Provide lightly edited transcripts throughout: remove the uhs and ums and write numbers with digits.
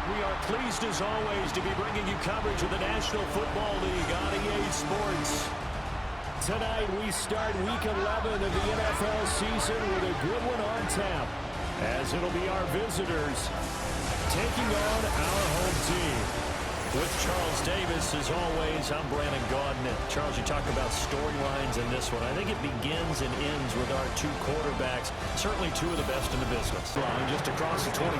We are pleased as always to be bringing you coverage of the National Football League on EA Sports. Tonight we start Week 11 of the NFL season with a good one on tap, as it'll be our visitors taking on our home team. With Charles Davis, as always, I'm Brandon Gaudin. Charles, you talk about storylines in this one. I think it begins and ends with our two quarterbacks, certainly two of the best in the business. Line just across the 25.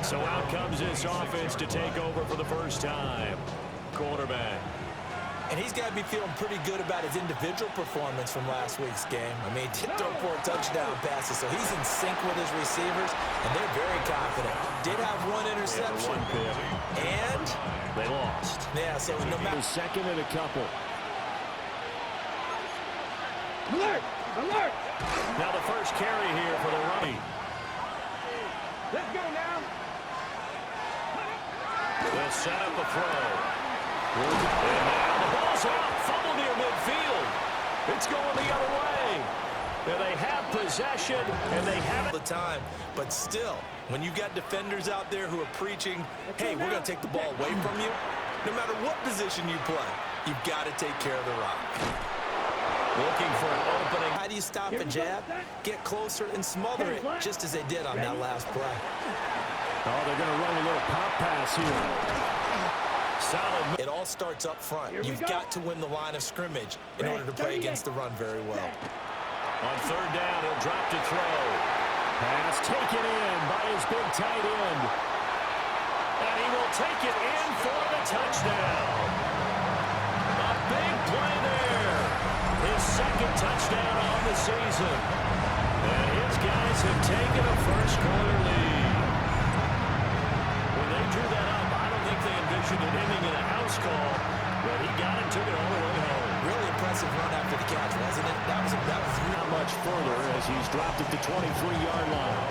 So out comes this offense to take over for the first time. Quarterback. And he's got to be feeling pretty good about his individual performance from last week's game. I mean, he did throw 4 touchdown passes, so he's in sync with his receivers, and they're very confident. Did have one interception. And they lost. Yeah, so no matter. Second and a couple. Alert! Alert! Now the first carry here for the running. Let's go now. They'll set up the throw. And now the ball's out. Fumble near midfield. It's going the other way. And they have possession, and they have it. The time, but still, when you've got defenders out there who are preaching, hey, we're going to take the ball away from you, no matter what position you play, you've got to take care of the rock. Looking for an opening. How do you stop a jab? Get closer and smother it, just as they did on that last play. Oh, they're going to run a little pop pass here. Solid. It all starts up front. You've got to win the line of scrimmage in order to play against the run very well. On third down, he'll drop to throw. Pass taken in by his big tight end. And he will take it in for the touchdown. A big play there. His second touchdown on the season. And his guys have taken a first-quarter lead. When they drew that up, I don't think they envisioned it ending in a house call, but he got it, took it all the way home. Really impressive run after the catch, wasn't it? That was not much further as he's dropped it to 23-yard line.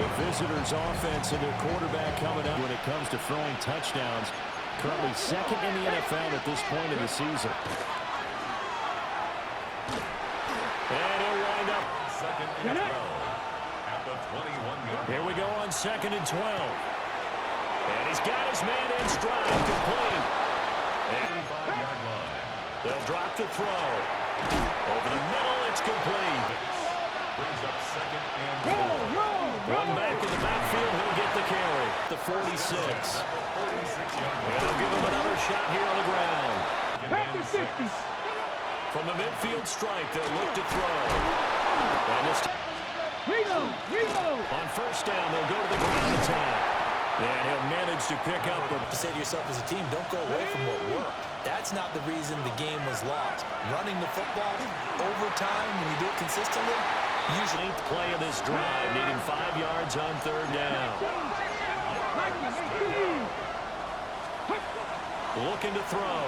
The visitors' offense and their quarterback coming up when it comes to throwing touchdowns. Currently second in the NFL at this point in the season. And he'll wind up. Second and 12 at the 21-yard. Here we go on second and 12. And he's got his man in stride, complete. 35-yard line. They'll drop the throw. Over the middle, it's complete. Brings up second and One back in the backfield, he'll get the carry. The 46. And they'll give him another shot here on the ground. Back to 50. From the midfield strike, they'll look to throw. And this Reload! on first down, they'll go to the ground attack. And he'll manage to pick up. to say to yourself as a team, don't go away from what worked. That's not the reason the game was lost. Running the football over time, when you do it consistently, usually. 8th play of this drive, needing 5 yards on third down. Looking to throw.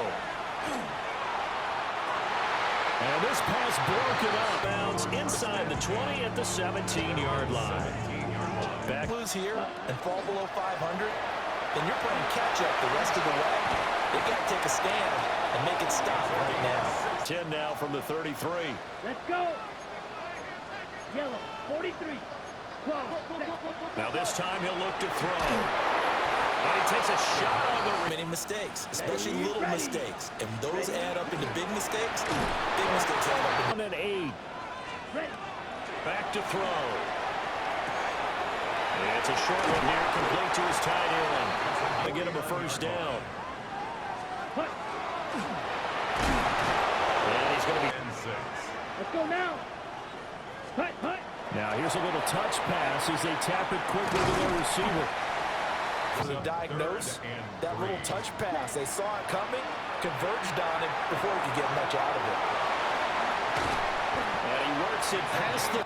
And this pass broken up. Bounds inside the 20 at the 17-yard line. Back lose here and fall below 500, then you're playing catch-up the rest of the way. They've got to take a stand and make it stop right now. 10 now from the 33. Let's go. Yellow, 43. 12. Now this time he'll look to throw. And he takes a shot on the Many mistakes, especially little mistakes. And those add up into big mistakes. Big mistakes add up into... 1 and 8. Back to throw. It's a short one here, complete to his tight end. To get him a first down. And he's going to be... 6. Let's go now. Now here's a little touch pass as they tap it quickly to their receiver. To diagnose that little touch pass. They saw it coming, converged on it before he could get much out of it. And he works it past the...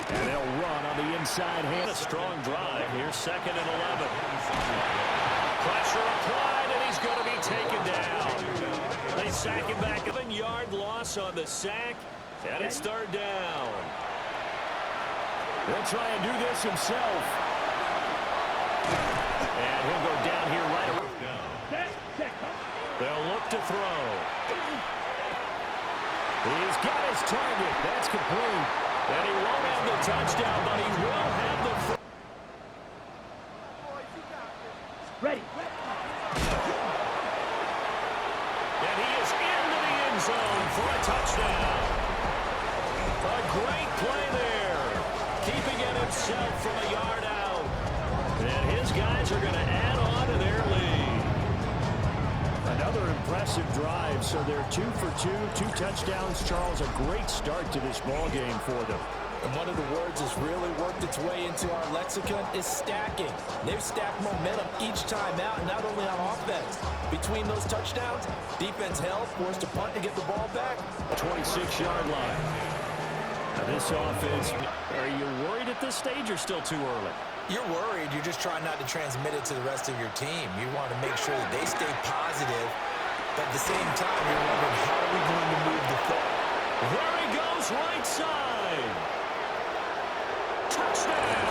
And they'll run on the inside hand. A strong drive here, second and 11. Pressure applied, and he's going to be taken down. They sack him back. 7-yard loss on the sack, and it's third down. He'll try and do this himself. And he'll go down here right away. They'll look to throw. He's got his target. That's complete. And he won't have the touchdown, but he will have the... keeping it himself from a yard out. And his guys are going to add on to their lead. Another impressive drive, so they're 2 for 2, 2 touchdowns. Charles, a great start to this ball game for them. And one of the words that's really worked its way into our lexicon is stacking. They've stacked momentum each time out, not only on offense. Between those touchdowns, defense held, forced to punt and get the ball back. 26-yard line. Now this offense, are you worried at this stage or still too early? You're worried. You're just trying not to transmit it to the rest of your team. You want to make sure that they stay positive, but at the same time, you're wondering, how are we going to move the foot? There he goes, right side. Touchdown.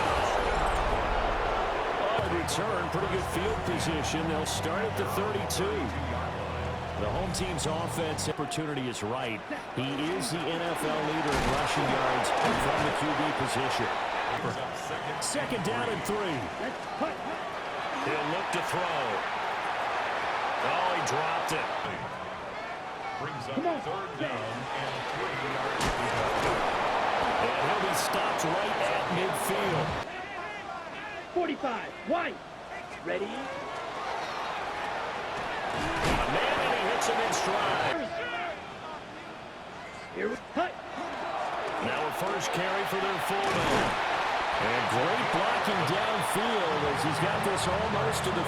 Oh, return, pretty good field position. They'll start at the 32. The home team's offense opportunity is right. He is the NFL leader in rushing yards from the QB position. Second down and 3. He'll look to throw. Oh, he dropped it. Brings up third down and 3 yards. And he'll be stopped right at midfield. 45, White. Ready? A man, and he hits him in stride. Here we cut. Now a first carry for their fullback. And great blocking downfield as he's got this almost to the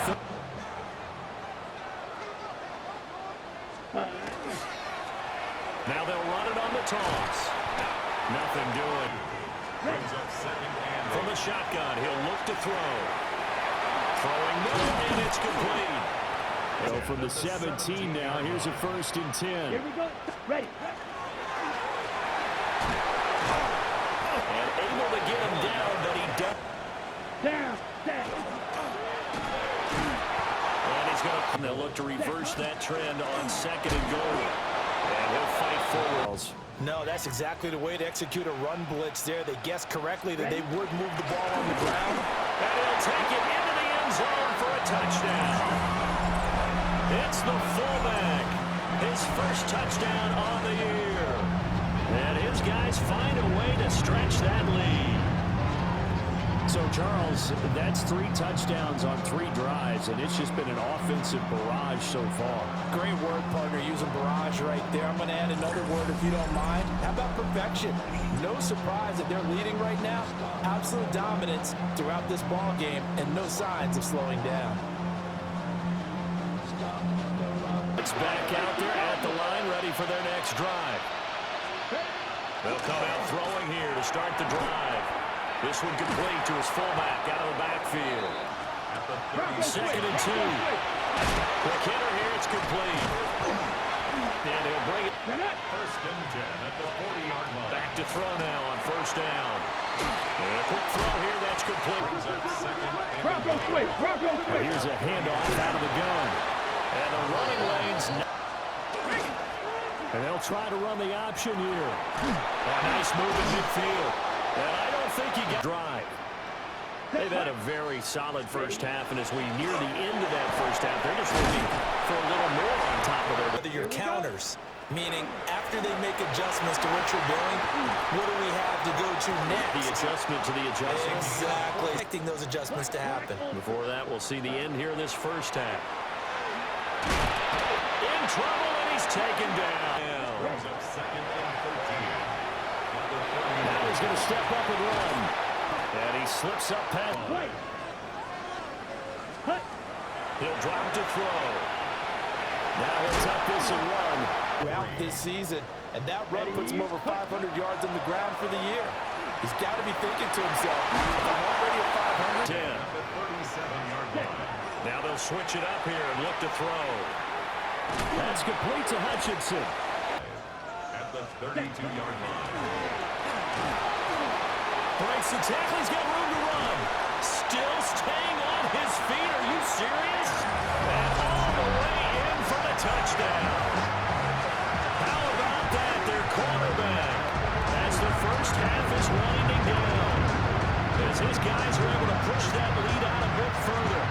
Now they'll run it on the toss. Nothing doing. Brings up second and From the shotgun, he'll look to throw. Throwing middle, and it's complete. So from the 17 now, here's a 1st and 10. Here we go. Ready. And able to get him down, but he does. Down. Down. And he's going to. They'll look to reverse that trend on 2nd and goal. And he'll fight forwards. No, that's exactly the way to execute a run blitz there. They guessed correctly that they would move the ball on the ground. And he'll take it into the end zone for a touchdown. It's the fullback. His first touchdown on the year. And his guys find a way to stretch that lead. So, Charles, that's 3 touchdowns on 3 drives, and it's just been an offensive barrage so far. Great word, partner, using barrage right there. I'm going to add another word if you don't mind. How about perfection? No surprise that they're leading right now. Absolute dominance throughout this ball game and no signs of slowing down. It's back out there at the line, ready for their next drive. They'll come out throwing here to start the drive. This one complete to his fullback out of the backfield. 2nd and 2. Quick hitter here, it's complete. And he'll bring it. 1st and 10 at the 40-yard line. Back to throw now on 1st down. And a quick throw here, that's complete. Brings up second and Bronco switch. Bronco switch. Here's a handoff out of the gun. And the running lane's and they'll try to run the option here. A nice move in midfield. And I don't think he got drive. They've had a very solid first half, and as we near the end of that first half, they're just looking for a little more on top of their... Whether your counters, meaning after they make adjustments to what you're doing, what do we have to go to next? The adjustment to the adjustment. Exactly. Expecting those adjustments to happen. Before that, we'll see the end here in this first half. In trouble, and he's taken down. brings up second and 13. Now he's going to step up and run. And he slips up past. He'll drop to throw. Now he'll tuck this and run. Throughout this season, and that run puts him over 500 yards on the ground for the year. He's got to be thinking to himself, I'm already at 500. 10. At the 37-yard line. Now they'll switch it up here and look to throw. That's complete to Hutchinson. At the 32-yard line. Breaks the tackle. He's got room to run. Still staying on his feet. Are you serious? And all the way in for the touchdown. How about that? Their quarterback. As the first half is winding down. As his guys are able to push that lead out a bit further.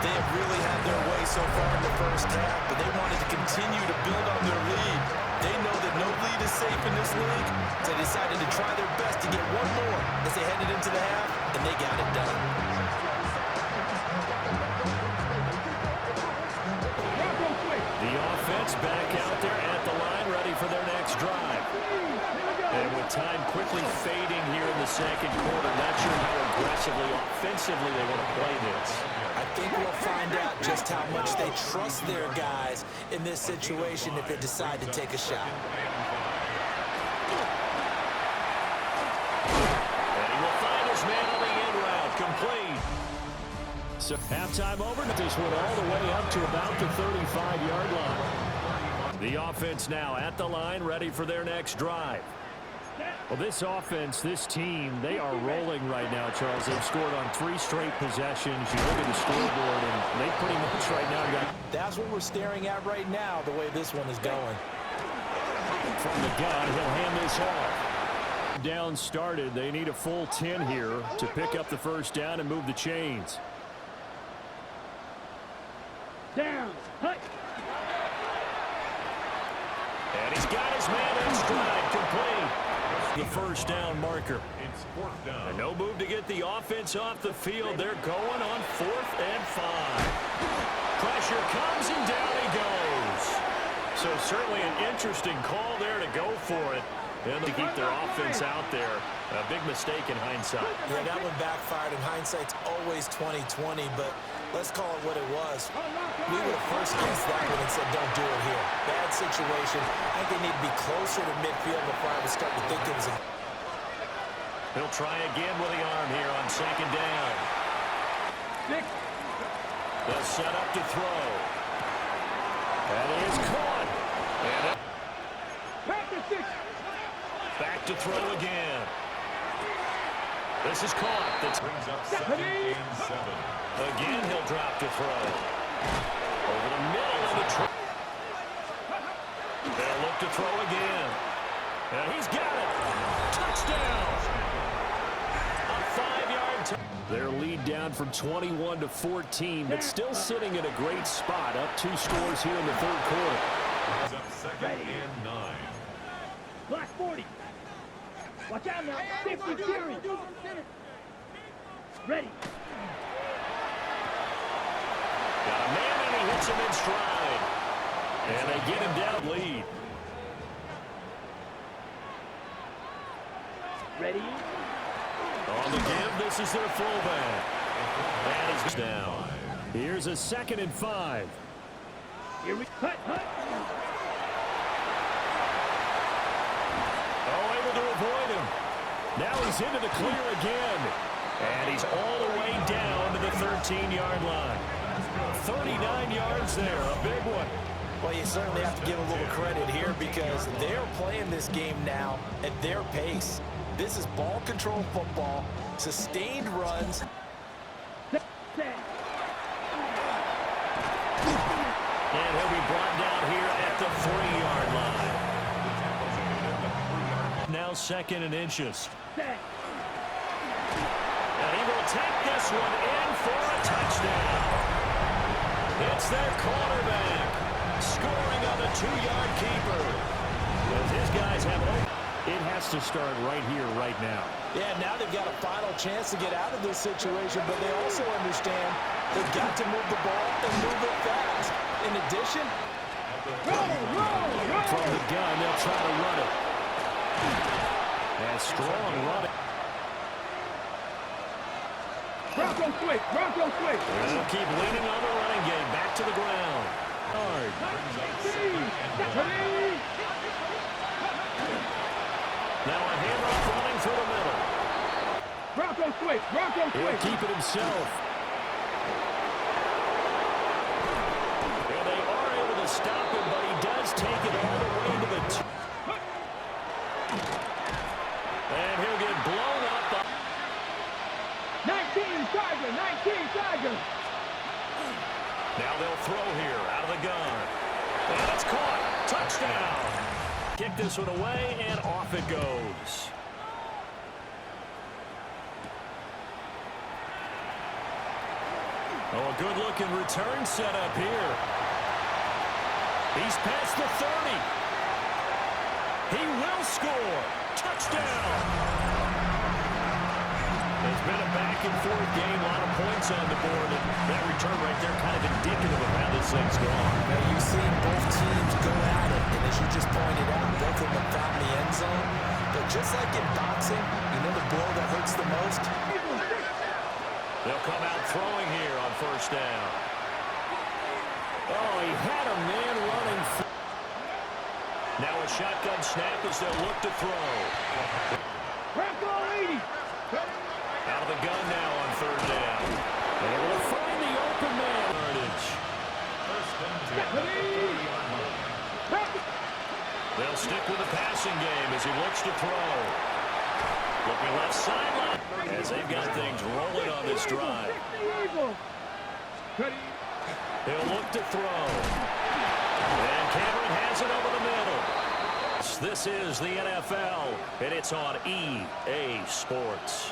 They have really had their way so far in the first half, but they wanted to continue to build on their lead. They know that no lead is safe in this league, so they decided to try their best to get one more as they they headed into the half, and they got it done. The offense back out there at the line, ready for their next drive. And with time quickly fading here in the second quarter, not sure how aggressively, offensively they want to play this. I think we'll find out just how much they trust their guys in this situation if they decide to take a shot. And he will find his man on the end route, complete. So halftime over. This one all the way up to about the 35-yard line. The offense now at the line, ready for their next drive. Well, this offense, this team, they are rolling right now, Charles. They've scored on 3 straight possessions. You look at the scoreboard, and they pretty much right now got... That's what we're staring at right now, the way this one is going. From the gun, he'll hand this off. Down started. They need a full 10 here to pick up the first down and move the chains. Down. Hut. And he's got his man in stride, complete. The first down marker. It's 4th down. And no move to get the offense off the field. They're going on 4th and 5. Pressure comes and down he goes. So certainly an interesting call there to go for it. And to keep their offense out there. A big mistake in hindsight. Yeah, that one backfired. In hindsight's always 20/20, but let's call it what it was. We would have first guessed that one and said, don't do it here. Bad situation. I think they need to be closer to midfield before I would start to think it was a... He'll try again with the arm here on second down. They'll set up to throw. That is caught. And back to throw again. This is caught. That Brings up 2nd and 7. again, he'll drop to throw. Over the middle of the throw. They'll look to throw again. And he's got it. Touchdown. A 5-yard their lead down from 21 to 14, but still sitting in a great spot. Up 2 scores here in the third quarter. Brings up 2nd and 9. Block 40. Watch out now. 50 series. Ready. Got a man and he hits him in stride. And they get him down lead. Ready. On the give, this is their fullback. And he's down. Here's a 2nd and 5. Here we cut. Oh, able to avoid him. Now he's into the clear again. And he's all the way down to the 13-yard line. 39 yards there, a big one. Well, you certainly have to give a little credit here because they're playing this game now at their pace. This is ball control football, sustained runs. And he'll be brought down here at the 3-yard line. Now 2nd and inches. And he will take this one in for a touchdown. It's their quarterback scoring on the 2-yard keeper. As his guys have it. It has to start right here, right now. Yeah, now they've got a final chance to get out of this situation, but they also understand they've got to move the ball and move it fast. In addition, from the gun, they'll try to run it. And strong running. Bronco switch. They'll keep leaning on the running game. Back to the ground. Hard. Now a handoff running through the middle. Bronco switch. He'll keep it himself. And they are able to stop him, but he does take it all the way to the and he'll get blown up. 19 Tiger. Now they'll throw here out of the gun. And it's caught. Touchdown. Kick this one away, and off it goes. Oh, a good-looking return set up here. He's past the 30. He will score. Touchdown. It's been a back-and-forth game, a lot of points on the board, and that return right there kind of indicative of how this thing's gone. Now, you've seen both teams go at it, and as you just pointed out, both of them found the end zone. But just like in boxing, you know the blow that hurts the most? They'll come out throwing here on first down. Oh, he had a man running. Now a shotgun snap as they'll look to throw. Out of the gun now on third down. They will find the open man. They'll stick with the passing game as he looks to throw. Looking left sideline as they've got things rolling on this drive. They'll look to throw. And Cameron has it over the middle. This is the NFL, and it's on EA Sports.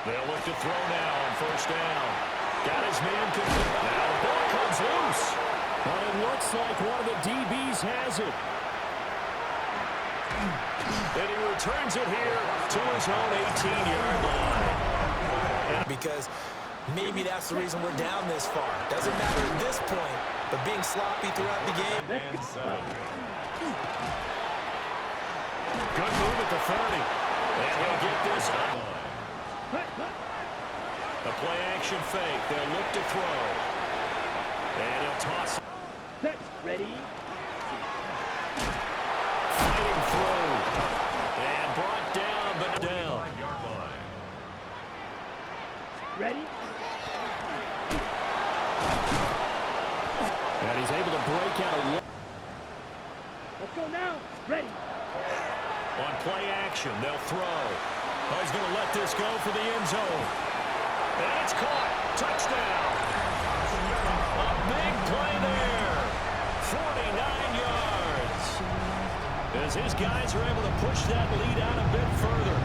They'll look to throw now on first down. Got his man complete. Now the ball comes loose. But it looks like one of the DBs has it. And he returns it here to his own 18-yard line. Because maybe that's the reason we're down this far. Doesn't matter at this point, but being sloppy throughout the game. Good move at the 30. And he'll get this up. A play-action fake. They'll look to throw. And he'll toss. Set. Ready. Fighting through. And brought down, but down. Ready. And he's able to break out a... Let's go now. Ready. On play action, they'll throw. Oh, he's going to let this go for the end zone. And it's caught. Touchdown. A big play there. 49 yards. As his guys are able to push that lead out a bit further.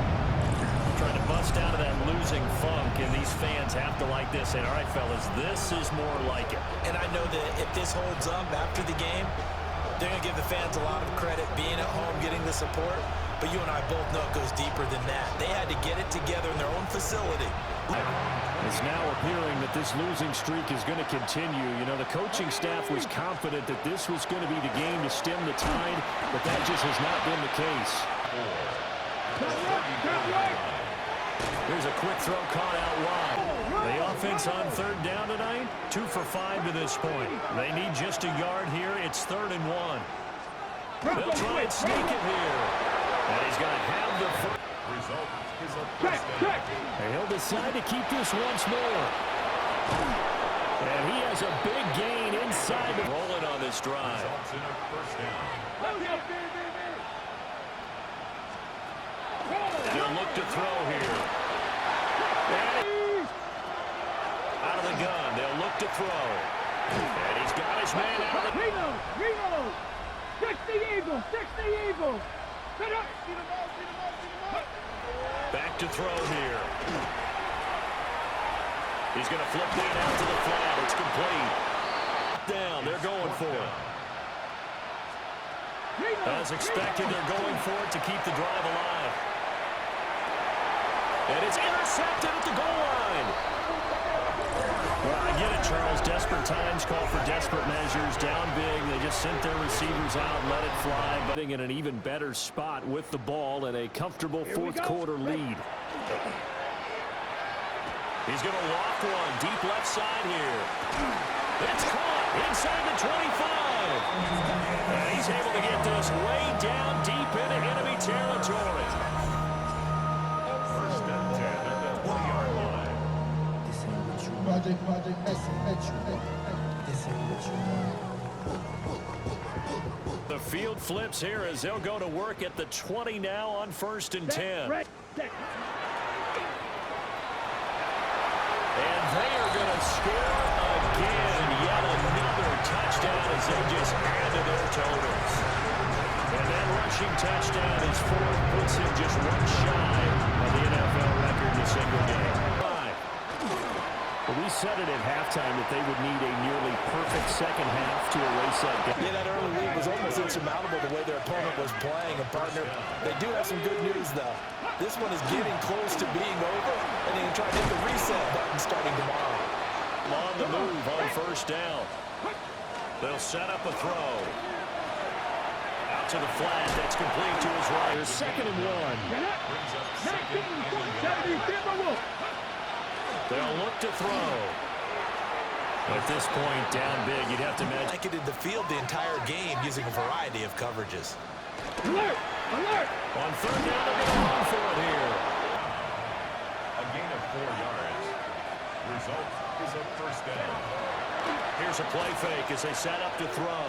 Trying to bust out of that losing funk, and these fans have to like this. And all right, fellas, this is more like it. And I know that if this holds up after the game, they're going to give the fans a lot of credit being at home, getting the support. But you and I both know it goes deeper than that. They had to get it together in their own facility. It's now appearing that this losing streak is going to continue. You know, the coaching staff was confident that this was going to be the game to stem the tide, but that just has not been the case. Here's a quick throw caught out wide. The offense on third down tonight, 2 for 5 to this point. They need just a yard here. It's 3rd and 1. They'll try and sneak it here. And he's going to have the first. Result is a first down. And he'll decide to keep this once more. And he has a big gain inside the rolling on this drive. Results in a first down. They'll look to throw here. Out of the gun, they'll look to throw. And he's got his man out of the... Reload. 60 Eagles. 60 Eagles. Back to throw here. He's going to flip that out to the flat. It's complete. Down, they're going for it. As expected, they're going for it to keep the drive alive. And it's intercepted at the goal line. Well, I get it, Charles. Desperate times call for desperate measures. Down big, they just sent their receivers out, let it fly. But in an even better spot with the ball and a comfortable fourth quarter lead. He's going to loft one deep left side here. It's caught inside the 25. And he's able to get this way down deep into enemy territory. First and 10 at the 20-yard line. The field flips here as they'll go to work at the 20 now on 1st and 10. And they are going to score again. Yet another touchdown as they just add to their totals. And that rushing touchdown is 4th, puts him just one shy of the NFL record in a single game. Well, we said it at halftime that they would need a nearly perfect second half to erase that game. Yeah, that early lead was almost insurmountable the way their opponent was playing. And, partner, they do have some good news, though. This one is getting close to being over, and they can try to hit the reset button starting tomorrow. On the move on first down. They'll set up a throw. Out to the flat. That's complete to his right. There's 2nd and 1. Brings up 2nd and 1. They'll look to throw. At this point, down big, you'd have to imagine. Blanketed the field the entire game using a variety of coverages. Alert! Alert! On 3rd down, they're going to run for it here. A gain of 4 yards. Result is a first down. Here's a play fake as they set up to throw.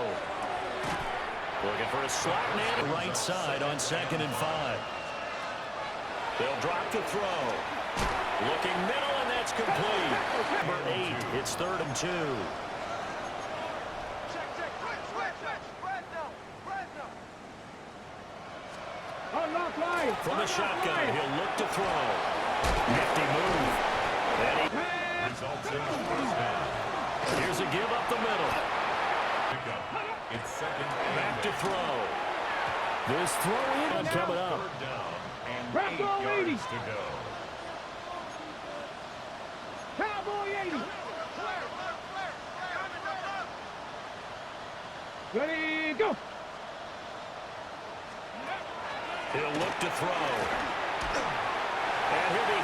Looking for a slot man right side on 2nd and 5. They'll drop to throw. Looking middle, and that's complete. Number 8, it's 3rd and 2. From the shotgun, he'll look to throw. Nifty move. Results in a first down. Here's a give up the middle. Pick up. It's 2nd and Back to throw. This throw in coming up. 3rd down and Bravo 8 yards 80. to go. Cowboy 80. Ready, go. He'll look to throw. And he'll be.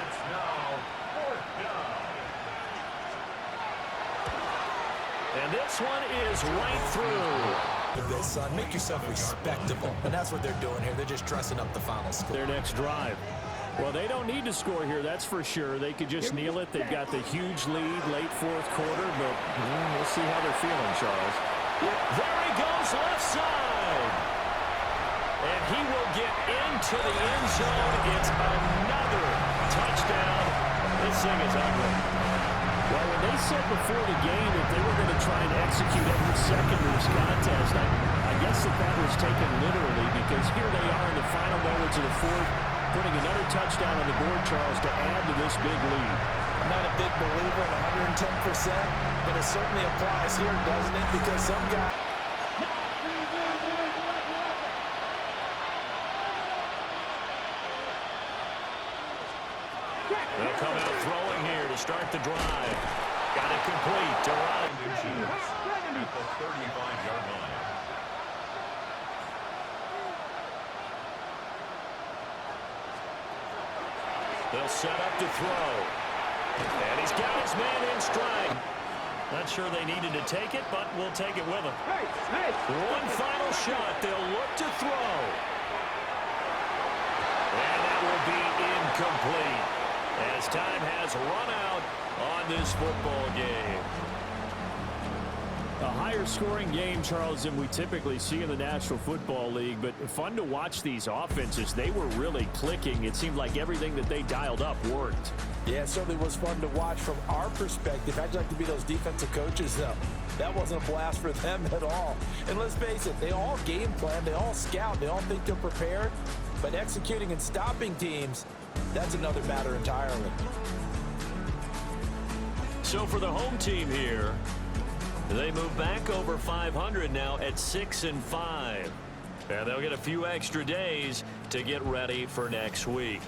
It's now 4th down. And this one is right through. This, son, make yourself respectable. And that's what they're doing here. They're just dressing up the final score. Their next drive. Well, they don't need to score here, that's for sure. They could just kneel it. They've got the huge lead late 4th quarter, but we'll see how they're feeling, Charles. There he goes, left side. And he will get into the end zone. It's another touchdown. This thing is ugly. Well, when they said before the game that they were going to try and execute every second of this contest, I guess that was taken literally, because here they are in the final moments of the 4th, putting another touchdown on the board, Charles, to add to this big lead. I'm not a big believer in 110%, but it certainly applies here, doesn't it? Because some guy... They'll come out throwing here to start the drive. Got it complete to Ryan. At the 35-yard line. They'll set up to throw. And he's got his man in stride. Not sure they needed to take it, but we'll take it with them. One final shot. They'll look to throw. And that will be incomplete, as time has run out on this football game. A higher scoring game, Charles, than we typically see in the National Football League, but fun to watch these offenses. They were really clicking. It seemed like everything that they dialed up worked. Yeah, it certainly was fun to watch from our perspective. I'd like to be those defensive coaches, though. That wasn't a blast for them at all. And let's face it, they all game plan, they all scout, they all think they're prepared. But executing and stopping teams, that's another matter entirely. So for the home team here, they move back over 500 now at 6-5. And they'll get a few extra days to get ready for next week.